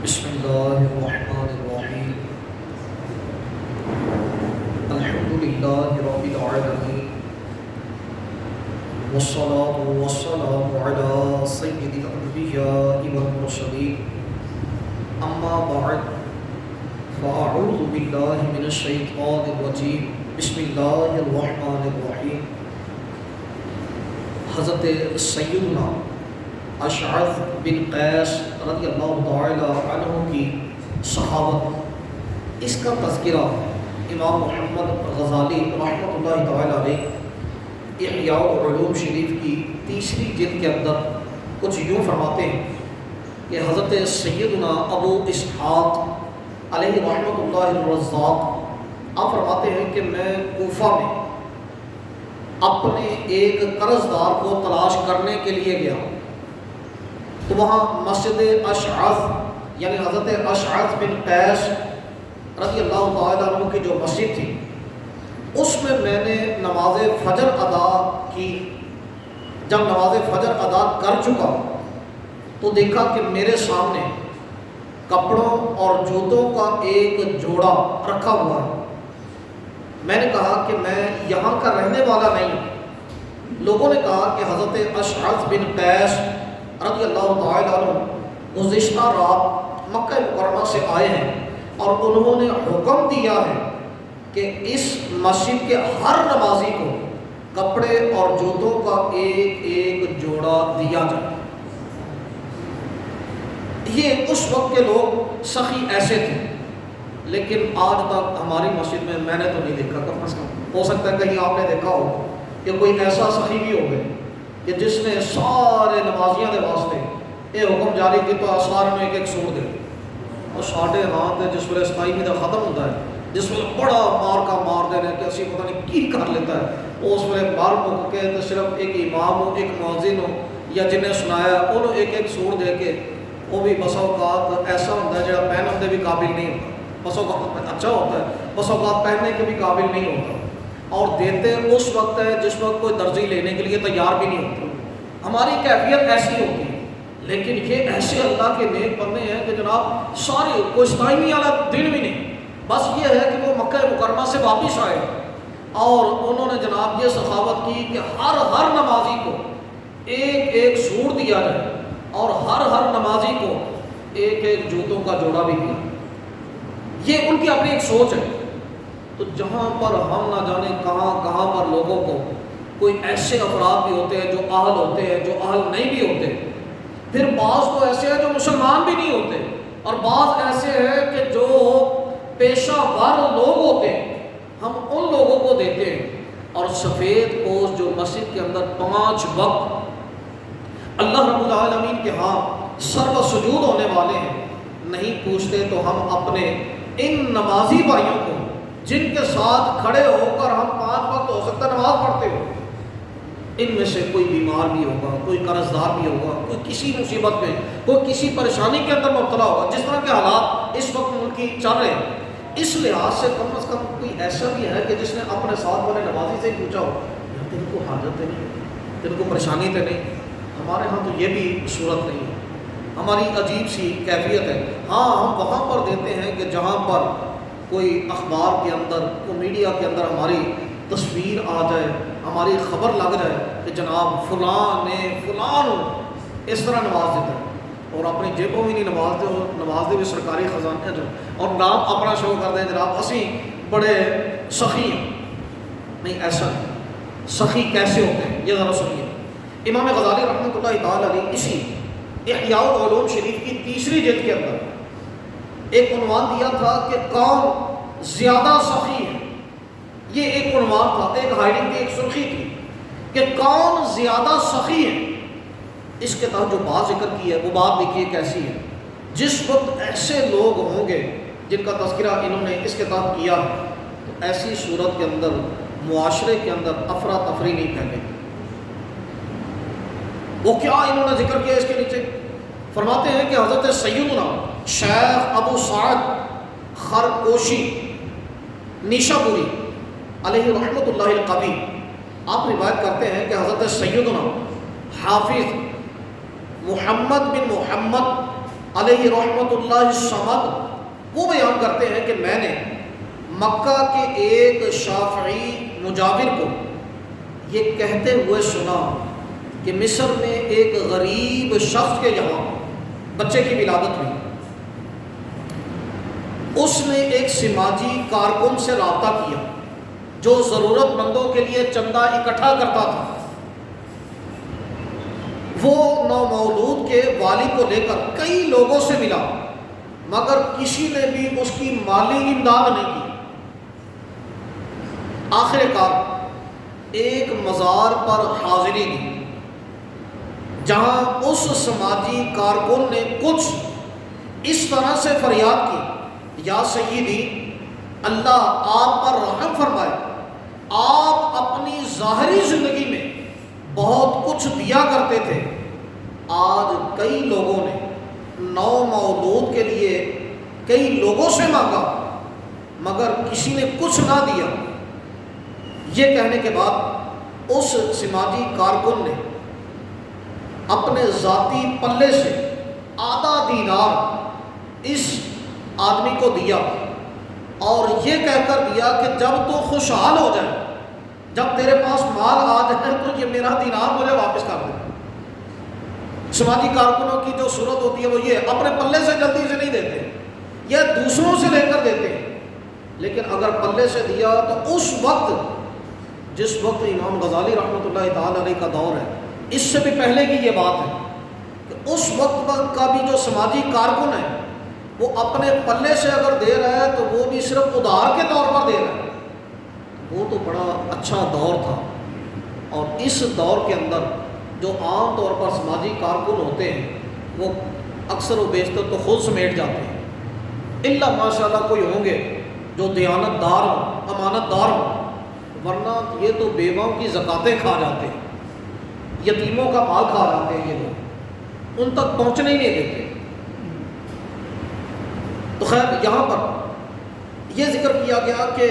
بسم اللہ الرحمن الرحیم الحمد للہ رب العالمین والصلاة والسلام علی سید الانبیاء والمرسلین اما بعد فاعوذ باللہ من الشیطان الرجیم بسم اللہ الرحمن الرحیم۔ حضرت سیدنا اشعث بن قیس رضی اللہ تعالی عنہ کی صحابت، اس کا تذکرہ امام محمد غزالی رحمۃ اللہ تعالی علیہ احیاء العلوم شریف کی تیسری جلد کے اندر کچھ یوں فرماتے ہیں کہ حضرت سیدنا ابو اسحاق علیہ رحمۃ اللہ الرزاق آپ فرماتے ہیں کہ میں کوفہ میں اپنے ایک قرض دار کو تلاش کرنے کے لیے گیا، تو وہاں مسجد اشعث یعنی حضرت اشعث بن قیس رضی اللہ تعالیٰ عنہ کی جو مسجد تھی، اس میں نے نماز فجر ادا کی۔ جب نماز فجر ادا کر چکا تو دیکھا کہ میرے سامنے کپڑوں اور جوتوں کا ایک جوڑا رکھا ہوا ہے۔ میں نے کہا کہ میں یہاں کا رہنے والا نہیں ہوں۔ لوگوں نے کہا کہ حضرت اشعث بن قیس رضی اللہ تعالیٰ عنہ گزشتہ رات مکہ مکرمہ سے آئے ہیں اور انہوں نے حکم دیا ہے کہ اس مسجد کے ہر نمازی کو کپڑے اور جوتوں کا ایک ایک جوڑا دیا جائے۔ یہ اس وقت کے لوگ سخی ایسے تھے، لیکن آج تک ہماری مسجد میں نے تو نہیں دیکھا، کم از کم ہو سکتا ہے کہیں آپ نے دیکھا ہو کہ کوئی ایسا سخی بھی ہو گئے کہ جس نے سارے نمازیاں دے واسطے یہ حکم جاری کی تو آثار میں ایک ایک سوٹ دے اور ساڑھے ہاتھ جس ویلے 27 ختم ہوتا ہے، جس ویلے بڑا مار کا مار دینا کہ اسی پتہ نہیں کی کر لیتا ہے، اس ویلے مار مک کے تو صرف ایک امام ہو، ایک مؤذن ہو یا جنہیں سنایا انہوں ایک ایک سوٹ دے کے، وہ بھی بسا اوقات ایسا ہوتا ہے جہاں پہننے کے بھی قابل نہیں ہوتا، بس اوقات اچھا ہوتا ہے، بس اوقات پہننے کے بھی قابل نہیں ہوتا، اور دیتے اس وقت ہے جس وقت کوئی درزی لینے کے لیے تیار بھی نہیں ہوتا۔ ہماری کیفیت ایسی ہوتی ہے، لیکن یہ ایسے اللہ کے نیک بندے ہیں کہ جناب سارے کوئی 27 والا دن بھی نہیں، بس یہ ہے کہ وہ مکہ مکرمہ سے واپس آئے اور انہوں نے جناب یہ سخاوت کی کہ ہر نمازی کو ایک ایک سوٹ دیا جائے اور ہر نمازی کو ایک ایک جوتوں کا جوڑا بھی دیا۔ یہ ان کی اپنی ایک سوچ ہے۔ تو جہاں پر ہم نہ جانے کہاں پر لوگوں کو کوئی ایسے افراد بھی ہوتے ہیں جو اہل ہوتے ہیں، جو اہل نہیں بھی ہوتے، پھر بعض تو ایسے ہیں جو مسلمان بھی نہیں ہوتے، اور بعض ایسے ہیں کہ جو پیشہ ور لوگ ہوتے ہیں، ہم ان لوگوں کو دیتے ہیں، اور سفید پوش جو مسجد کے اندر 5 وقت اللہ رب العالمین کے ہاں سر و سجود ہونے والے ہیں، نہیں پوچھتے تو ہم اپنے ان نمازی بھائیوں کو جن کے ساتھ کھڑے ہو کر ہم 5 وقت ہو سکتا نماز پڑھتے ہو، ان میں سے کوئی بیمار بھی ہوگا، کوئی قرض دار بھی ہوگا، کوئی کسی مصیبت میں، کوئی کسی پریشانی کے اندر مبتلا ہوگا، جس طرح کے حالات اس وقت ملک کی چل رہے ہیں، اس لحاظ سے کم از کم کوئی ایسا بھی ہے کہ جس نے اپنے ساتھ والے نمازی سے پوچھا ہو یار تیرے کو حاجت ہے نہیں، تیرے کو پریشانی تو نہیں۔ ہمارے ہاں تو یہ بھی صورت نہیں ہے، ہماری عجیب سی کیفیت ہے۔ ہاں ہم وہاں پر دیتے ہیں کہ جہاں پر کوئی اخبار کے اندر، کوئی میڈیا کے اندر ہماری تصویر آ جائے، ہماری خبر لگ جائے کہ جناب فلاں نے فلان اس طرح نماز دیتا ہے، اور اپنی جیبوں میں نہیں نماز دے بھی سرکاری خزانے جو، اور نام اپنا شو کر دیں جناب اسی بڑے سخی ہیں۔ نہیں، ایسا نہیں۔ سخی کیسے ہوتے ہیں یہ ذرا سنیے۔ امام غزالی رحمۃ اللہ تعالی علیہ اسی احیاء العلوم شریف کی تیسری جلد کے اندر ایک عنوان دیا تھا کہ کون زیادہ سخی ہے۔ یہ ایک عنوان تھا، ایک ہائیڈنگ تھی، ایک سرخی تھی کہ کون زیادہ سخی ہے۔ اس کے تحت جو بات ذکر کی ہے وہ بات دیکھیے کیسی ہے۔ جس وقت ایسے لوگ ہوں گے جن کا تذکرہ انہوں نے اس کے تحت کیا تو ایسی صورت کے اندر معاشرے کے اندر افراتفری نہیں پھیلے گی۔ وہ کیا انہوں نے ذکر کیا اس کے نیچے؟ فرماتے ہیں کہ حضرت سیدنا شیخ ابو سعد خرکوشی نیشابوری علیہ رحمۃ اللہ القوی آپ روایت کرتے ہیں کہ حضرت سیدنا حافظ محمد بن محمد علیہ رحمۃ اللہ الصمد وہ بیان کرتے ہیں کہ میں نے مکہ کے ایک شافعی مجاور کو یہ کہتے ہوئے سنا کہ مصر میں ایک غریب شخص کے یہاں بچے کی ولادت ہوئی. اس نے ایک سماجی کارکن سے رابطہ کیا جو ضرورت مندوں کے لیے چندہ اکٹھا کرتا تھا. وہ نومولود کے والد کو لے کر کئی لوگوں سے ملا مگر کسی نے بھی اس کی مالی امداد نہیں کی. آخر کار ایک مزار پر حاضری دی جہاں اس سماجی کارکن نے کچھ اس طرح سے فریاد کی، یا سیدی، اللہ آپ پر رحم فرمائے، آپ اپنی ظاہری زندگی میں بہت کچھ دیا کرتے تھے، آج کئی لوگوں نے نو مولود کے لیے کئی لوگوں سے مانگا مگر کسی نے کچھ نہ دیا. یہ کہنے کے بعد اس سماجی کارکن نے اپنے ذاتی پلے سے آدھا دینار اس آدمی کو دیا اور یہ کہہ کر دیا کہ جب تو خوشحال ہو جائے، جب تیرے پاس مال آ جائے تو یہ میرا دینار مجھے واپس کر دے. سماجی کارکنوں کی جو صورت ہوتی ہے وہ یہ اپنے پلے سے جلدی سے نہیں دیتے، یہ دوسروں سے لے کر دیتے ہیں. لیکن اگر پلے سے دیا تو اس وقت، جس وقت امام غزالی رحمۃ اللہ تعالی علیہ کا دور ہے، اس سے بھی پہلے کی یہ بات ہے کہ اس وقت کا بھی جو سماجی کارکن ہے وہ اپنے پلے سے اگر دے رہا ہے تو وہ بھی صرف ادھار کے طور پر دے رہا ہے. وہ تو بڑا اچھا دور تھا. اور اس دور کے اندر جو عام طور پر سماجی کارکن ہوتے ہیں وہ اکثر و بیشتر تو خود سمیٹ جاتے ہیں، الا ماشاء اللہ کوئی ہوں گے جو دیانت دار ہوں، امانت دار ہوں، ورنہ یہ تو بیواؤں کی زکاتیں کھا جاتے ہیں، یتیموں کا مال کھا جاتے ہیں. یہ لوگ ان تک پہنچنے ہی نہیں دیتے. تو خیر یہاں پر یہ ذکر کیا گیا کہ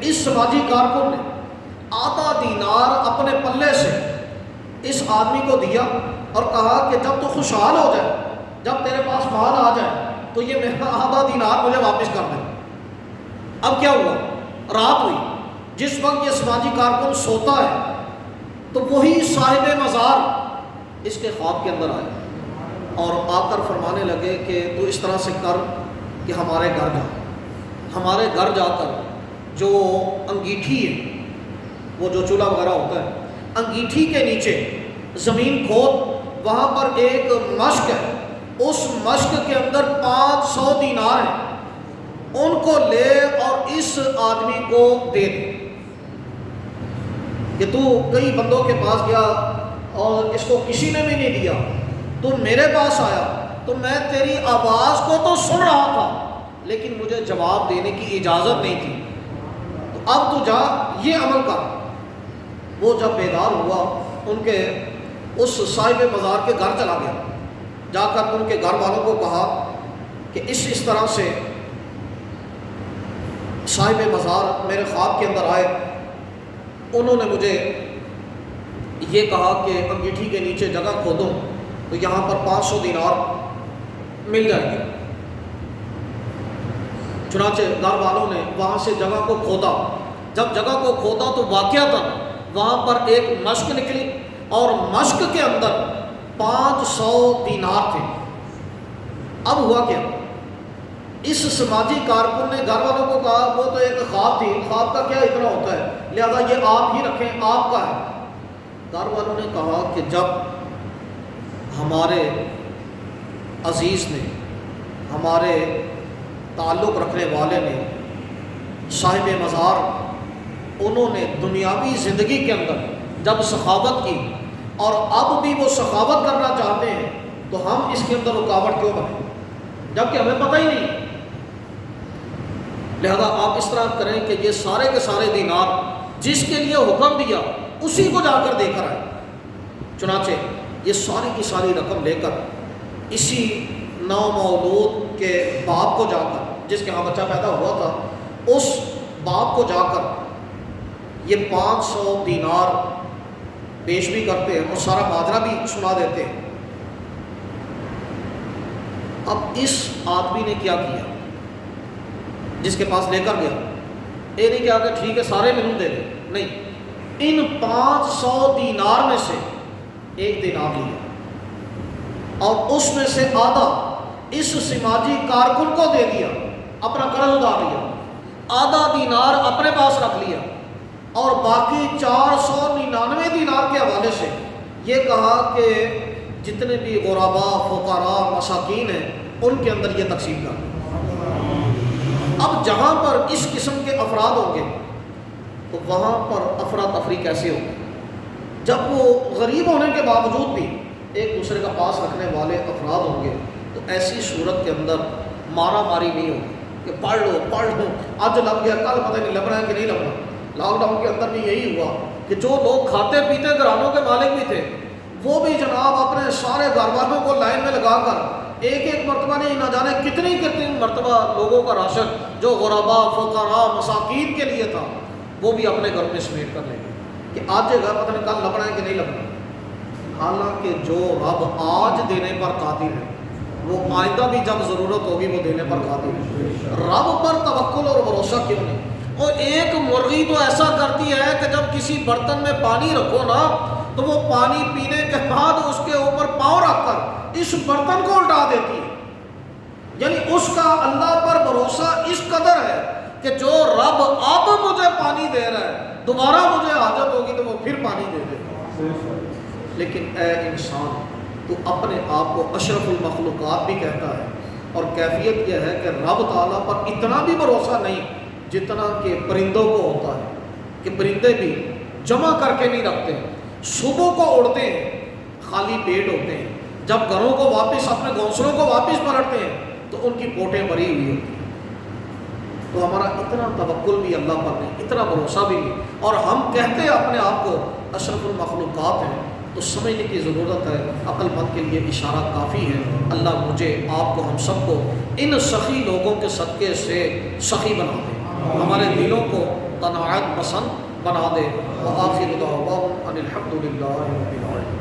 اس سماجی کارکن نے آدھا دینار اپنے پلے سے اس آدمی کو دیا اور کہا کہ جب تو خوشحال ہو جائے، جب تیرے پاس مال آ جائے تو یہ میرا آدھا دینار مجھے واپس کر دے. اب کیا ہوا؟ رات ہوئی. جس وقت یہ سماجی کارکن سوتا ہے تو وہی صاحب مزار اس کے خواب کے اندر آئے اور آ کر فرمانے لگے کہ تو اس طرح سے کر کہ ہمارے گھر جا. ہمارے گھر جا کر جو انگیٹھی ہے، وہ جو چولہا وغیرہ ہوتا ہے، انگیٹھی کے نیچے زمین کھود، وہاں پر ایک مشک ہے، اس مشک کے اندر 500 دینار ہیں، ان کو لے اور اس آدمی کو دے دے. کہ تو کئی بندوں کے پاس گیا اور اس کو کسی نے بھی نہیں دیا، تو میرے پاس آیا تو میں تیری آواز کو تو سن رہا تھا لیکن مجھے جواب دینے کی اجازت نہیں تھی، تو اب تو جا یہ عمل کر. وہ جب بیدار ہوا ان کے اس صاحب مزار کے گھر چلا گیا، جا کر ان کے گھر والوں کو کہا کہ اس طرح سے صاحب مزار میرے خواب کے اندر آئے، انہوں نے مجھے یہ کہا کہ انگیٹھی کے نیچے جگہ کھودو تو یہاں پر 500 دینار مل جائے گی. چنانچہ گھر والوں نے وہاں سے جگہ کو کھودا. جب جگہ کو کھودا تو واقعتاً وہاں پر ایک مشک نکلی اور مشک کے اندر 500 دینار تھے. اب ہوا کیا؟ اس سماجی کارکن نے گھر والوں کو کہا وہ تو ایک خواب تھی، خواب کا کیا اتنا ہوتا ہے، لہذا یہ آپ ہی رکھیں، آپ کا ہے. گھر والوں نے کہا کہ جب ہمارے عزیز نے، ہمارے تعلق رکھنے والے نے، صاحب مزار، انہوں نے دنیاوی زندگی کے اندر جب سخاوت کی اور اب بھی وہ سخاوت کرنا چاہتے ہیں تو ہم اس کے اندر رکاوٹ کیوں بنیں جبکہ ہمیں پتہ ہی نہیں. لہذا آپ اس طرح کریں کہ یہ سارے کے سارے دینار جس کے لیے حکم دیا اسی کو جا کر دے کر آئے. چنانچہ یہ ساری کی ساری رقم لے کر اسی نومولود کے باپ کو جا کر، جس کے ہاں بچہ پیدا ہوا تھا، اس باپ کو جا کر یہ 500 دینار پیش بھی کرتے ہیں اور سارا ماجرا بھی سنا دیتے ہیں. اب اس آدمی نے کیا کیا جس کے پاس لے کر گیا؟ یہ نہیں کہا کہ ٹھیک ہے سارے مینوں دے دے، نہیں، ان 500 دینار میں سے ایک دینار لیا اور اس میں سے آدھا اس سماجی کارکن کو دے دیا، اپنا قرض ادار لیا، آدھا دینار اپنے پاس رکھ لیا اور باقی 499 دینار کے حوالے سے یہ کہا کہ جتنے بھی غرباء، فقراء، مساکین ہیں ان کے اندر یہ تقسیم کر۔ اب جہاں پر اس قسم کے افراد ہوں گے تو وہاں پر افراتفری کیسے ہوگی؟ جب وہ غریب ہونے کے باوجود بھی ایک دوسرے کا پاس رکھنے والے افراد ہوں گے تو ایسی صورت کے اندر مارا ماری نہیں ہوگی کہ پڑھ لو آج لگ گیا کل پتہ نہیں لبنا ہے کہ نہیں لبنا۔ لاک ڈاؤن کے اندر بھی یہی ہوا کہ جو لوگ کھاتے پیتے گھرانوں کے مالک بھی تھے وہ بھی جناب اپنے سارے گھر والوں کو لائن میں لگا کر ایک مرتبہ نہیں نہ جانے کتنی مرتبہ لوگوں کا راشن جو غرباء، فقراء، مساکین کے لیے تھا وہ بھی اپنے گھر میں سمیٹ کر لے گئے کہ آج جگہ پتہ نہیں کل لبنا ہے کہ نہیں لبنا۔ حالانکہ جو رب آج دینے پر قادر ہے وہ آئندہ بھی جب ضرورت ہوگی وہ دینے پر قادر ہے۔ رب پر توکل اور بھروسہ کیوں نہیں؟ اور ایک مرغی تو ایسا کرتی ہے کہ جب کسی برتن میں پانی رکھو نا تو وہ پانی پینے کے بعد اس کے اوپر پاؤں رکھ کر اس برتن کو الٹا دیتی ہے۔ یعنی اس کا اللہ پر بھروسہ اس قدر ہے کہ جو رب اب مجھے پانی دے رہا ہے دوبارہ مجھے حاجت ہوگی تو وہ پھر پانی دے دے گا۔ لیکن اے انسان تو اپنے آپ کو اشرف المخلوقات بھی کہتا ہے اور کیفیت یہ ہے کہ رب تعالیٰ پر اتنا بھی بھروسہ نہیں جتنا کہ پرندوں کو ہوتا ہے کہ پرندے بھی جمع کر کے نہیں رکھتے، صبح کو اڑتے ہیں خالی پیٹ ہوتے ہیں، جب گھروں کو واپس اپنے گھونسلوں کو واپس پلٹتے ہیں تو ان کی پوٹیں بھری ہوئی ہوتی ہیں۔ تو ہمارا اتنا توکل بھی اللہ پر نہیں، اتنا بھروسہ بھی نہیں، اور ہم کہتے ہیں اپنے آپ کو اشرف المخلوقات ہیں تو سمجھنے کی ضرورت ہے، عقل مند کے لیے اشارہ کافی ہے۔ اللہ مجھے آپ کو ہم سب کو ان سخی لوگوں کے صدقے سے سخی بنا دے، ہمارے دلوں کو قناعت پسند بنا دے۔ وآخر دعوانا ان الحمد للہ رب العالمین۔